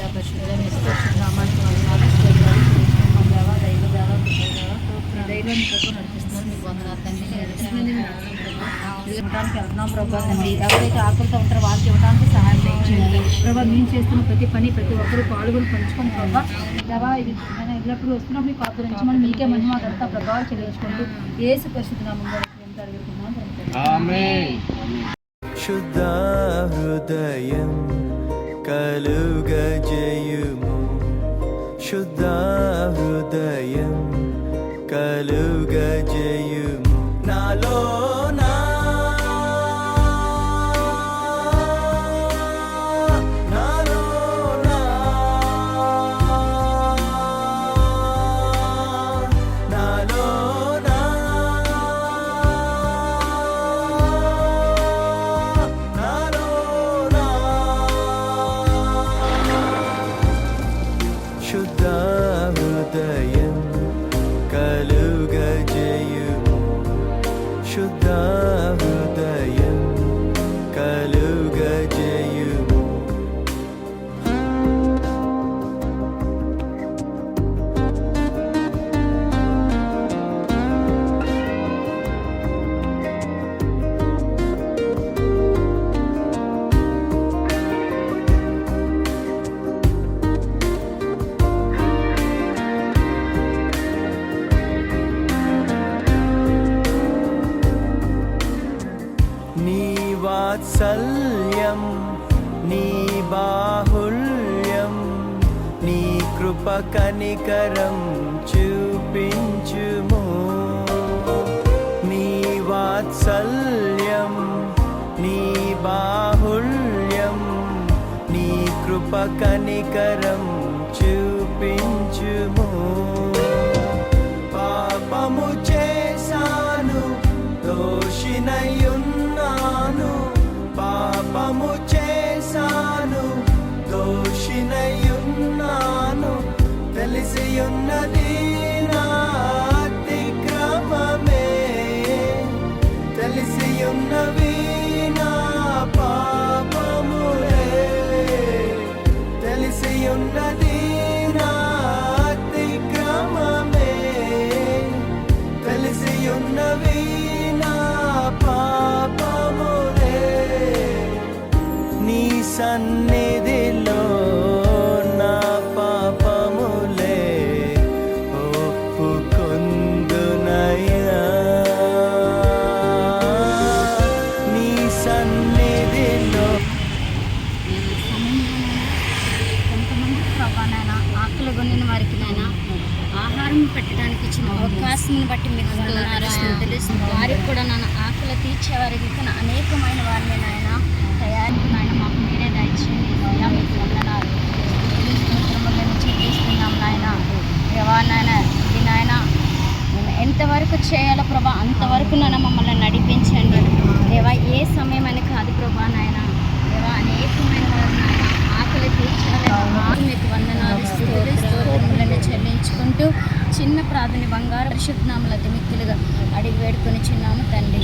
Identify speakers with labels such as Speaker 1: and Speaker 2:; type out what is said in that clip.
Speaker 1: పరిశుద్ధ నిష్పక్ష నామానికి వందనాలు స్తోత్రాలు చేస్తున్నాం దేవా దైవ దేవా దైవాన్ని ప్రభు నడిపిస్తున్నారు మీకు వందనాలు తండ్రి ఇవ్వడానికి వెళ్తున్నాం ప్రభా తండ్రి ఎవరైతే ఆకలితో ఉంటారో వాళ్ళకి ఇవ్వడానికి సహాయం చేయించండి ప్రభా మేము చేస్తున్న ప్రతి పని ప్రతి ఒక్కరు పాల్గొని పంచుకొని ప్రభా దేవా ఇది నేను ఎల్లప్పుడూ వస్తున్నప్పుడు మీకు ఆదరించమని మీకే మహిమ గంట ప్రభావాలు చెల్లించుకుంటూ యేసు పరిశుద్ధ నామంలో ఎంత అడుగుతున్నాం
Speaker 2: శుద్ధ హృదయం కలుగజేయుము శుద్ధ హృదయం కలుగజేయుము నాలో శుద్ధ హృదయం కలుగజేయుము శుద్ధ హృదయం కలుగజేయుము నీ వాత్సల్యం నీ బాహుల్యం నీ కృప కనికరం చూపించుము నీ వాత్సల్యం నీ బాహుల్యం నీ కృప కనికరం చూపించుము పాపము చేశాను దోషినయున్నాను పాపము చేశాను దోషినయున్నాను తెలిసియున్నది నా అతిక్రమమే తెలిసియున్నవి నా పాపములే తెలిసియున్నది నా అతిక్రమమే తెలిసియున్నవి పాపములే నీ సన్నిధిలో నా పాపములే ఒప్పుకొందునయ్యా నీ సన్నిధిలో
Speaker 3: కొంతమంది ప్రభా నాయన ఆకలి కొనిన వారికి నాయన ఆహారం పెట్టడానికి ఇచ్చిన అవకాశం బట్టి మీకు వందనాలు స్తుతులు వారికి కూడా నాన్న ఆకలి తీర్చేవారికి అనేకమైన వారిని నాయన తయారీ నాయన మాకు మీరే దయచేయండి మీకు వందనాలు స్తోత్రములను చెల్లిస్తున్నాం నాయన దేవా నాయన ఇది నాయన ఎంతవరకు చేయాలో ప్రభా అంతవరకు నాన్న మమ్మల్ని నడిపించండి దేవా ఏ సమయం అని కాదు ప్రభా నాయన దేవా అనేకమైన వారు నాయన ఆకలి తీర్చలేదు మీకు వందనాలు స్తోత్రములను చెల్లించుకుంటూ చిన్న ప్రార్థన బంగారు పరిశుద్ధ నామముల మిక్కిలుగా అడిగి వేడుకొని చిన్నాము తండ్రి.